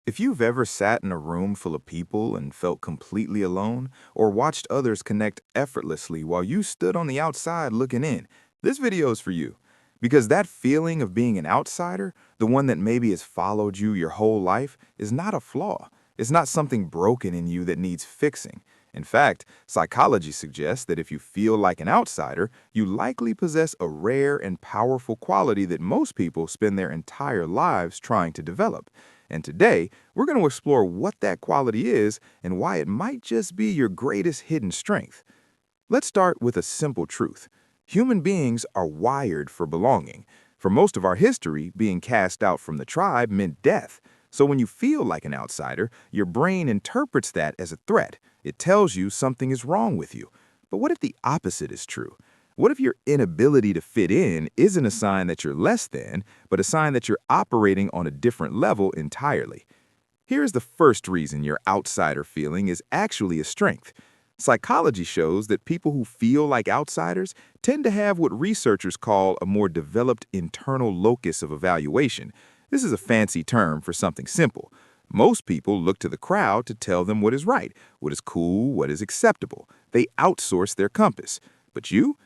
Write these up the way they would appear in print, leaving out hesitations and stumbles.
If you've ever sat in a room full of people and felt completely alone, or watched others connect effortlessly while you stood on the outside looking in, this video is for you. Because that feeling of being an outsider, the one that maybe has followed you your whole life, is not a flaw. It's not something broken in you that needs fixing. In fact, psychology suggests that if you feel like an outsider, you likely possess a rare and powerful quality that most people spend their entire lives trying to develop. And today, we're going to explore what that quality is and why it might just be your greatest hidden strength. Let's start with a simple truth. Human beings are wired for belonging. For most of our history, being cast out from the tribe meant death. So when you feel like an outsider, your brain interprets that as a threat. It tells you something is wrong with you. But what if the opposite is true? What if your inability to fit in isn't a sign that you're less than, but a sign that you're operating on a different level entirely? Here's the first reason your outsider feeling is actually a strength. Psychology shows that people who feel like outsiders tend to have what researchers call a more developed internal locus of evaluation. This is a fancy term for something simple. Most people look to the crowd to tell them what is right, what is cool, what is acceptable. They outsource their compass. But you've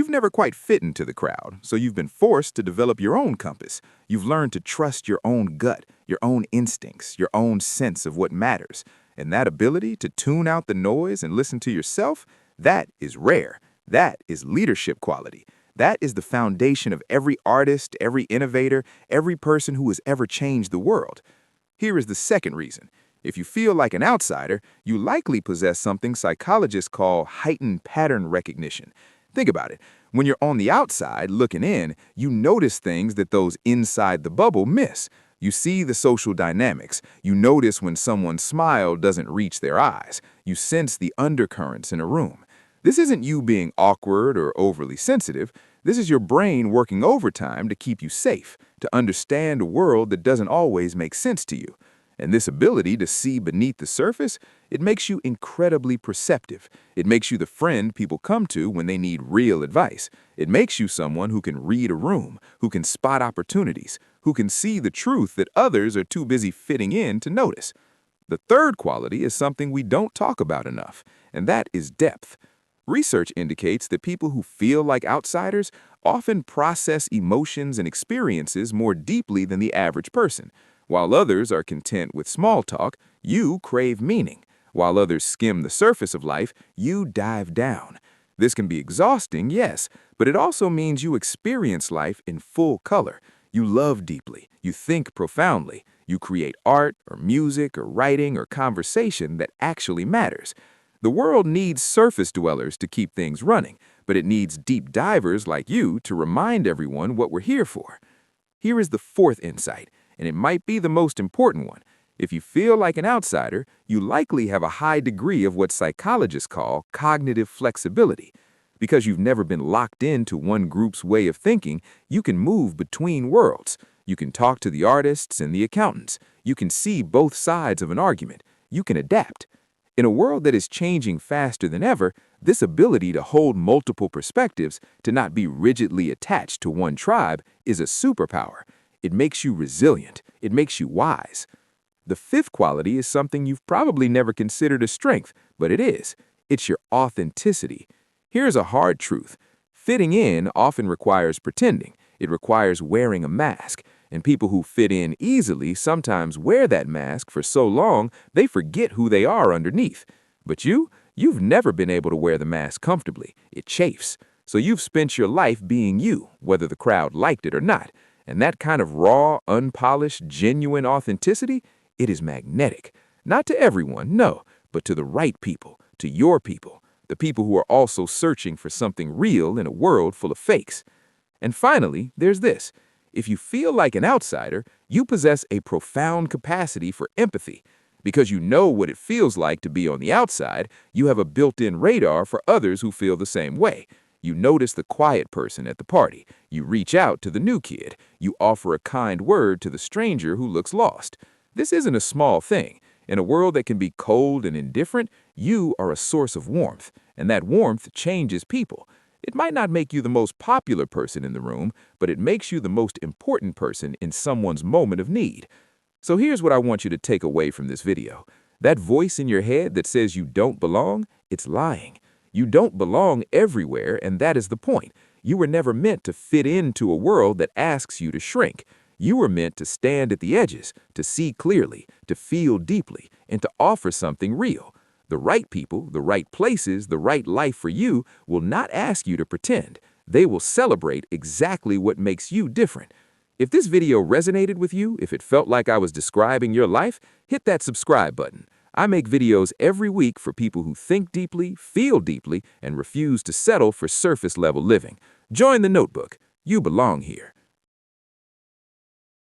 never quite fit into the crowd, so you've been forced to develop your own compass. You've learned to trust your own gut, your own instincts, your own sense of what matters. And that ability to tune out the noise and listen to yourself, that is rare. That is leadership quality. That is the foundation of every artist, every innovator, every person who has ever changed the world. Here is the second reason. If you feel like an outsider, you likely possess something psychologists call heightened pattern recognition. Think about it. When you're on the outside looking in, you notice things that those inside the bubble miss. You see the social dynamics. You notice when someone's smile doesn't reach their eyes. You sense the undercurrents in a room. This isn't you being awkward or overly sensitive. This is your brain working overtime to keep you safe, to understand a world that doesn't always make sense to you. And this ability to see beneath the surface, it makes you incredibly perceptive. It makes you the friend people come to when they need real advice. It makes you someone who can read a room, who can spot opportunities, who can see the truth that others are too busy fitting in to notice. The third quality is something we don't talk about enough, and that is depth. Research indicates that people who feel like outsiders often process emotions and experiences more deeply than the average person. While others are content with small talk, you crave meaning. While others skim the surface of life, you dive down. This can be exhausting, yes, but it also means you experience life in full color. You love deeply, you think profoundly, you create art or music or writing or conversation that actually matters. The world needs surface dwellers to keep things running, but it needs deep divers like you to remind everyone what we're here for. Here is the fourth insight, and it might be the most important one. If you feel like an outsider, you likely have a high degree of what psychologists call cognitive flexibility. Because you've never been locked into one group's way of thinking, you can move between worlds. You can talk to the artists and the accountants. You can see both sides of an argument. You can adapt. In a world that is changing faster than ever, this ability to hold multiple perspectives, to not be rigidly attached to one tribe, is a superpower. It makes you resilient. It makes you wise. The fifth quality is something you've probably never considered a strength, but it is. It's your authenticity. Here's a hard truth. Fitting in often requires pretending. It requires wearing a mask. And people who fit in easily sometimes wear that mask for so long they forget who they are underneath. But you've never been able to wear the mask comfortably. It chafes. So you've spent your life being you, whether the crowd liked it or not. And that kind of raw, unpolished, genuine authenticity, it is magnetic. Not to everyone, no, but to the right people, to your people, the people who are also searching for something real in a world full of fakes. And finally, there's this. If you feel like an outsider, you possess a profound capacity for empathy. Because you know what it feels like to be on the outside, you have a built-in radar for others who feel the same way. You notice the quiet person at the party. You reach out to the new kid. You offer a kind word to the stranger who looks lost. This isn't a small thing. In a world that can be cold and indifferent, you are a source of warmth, and that warmth changes people. It might not make you the most popular person in the room, but it makes you the most important person in someone's moment of need. So here's what I want you to take away from this video. That voice in your head that says you don't belong, it's lying. You don't belong everywhere, and that is the point. You were never meant to fit into a world that asks you to shrink. You were meant to stand at the edges, to see clearly, to feel deeply, and to offer something real. The right people, the right places, the right life for you will not ask you to pretend. They will celebrate exactly what makes you different. If this video resonated with you, if it felt like I was describing your life, hit that subscribe button. I make videos every week for people who think deeply, feel deeply, and refuse to settle for surface-level living. Join the notebook. You belong here.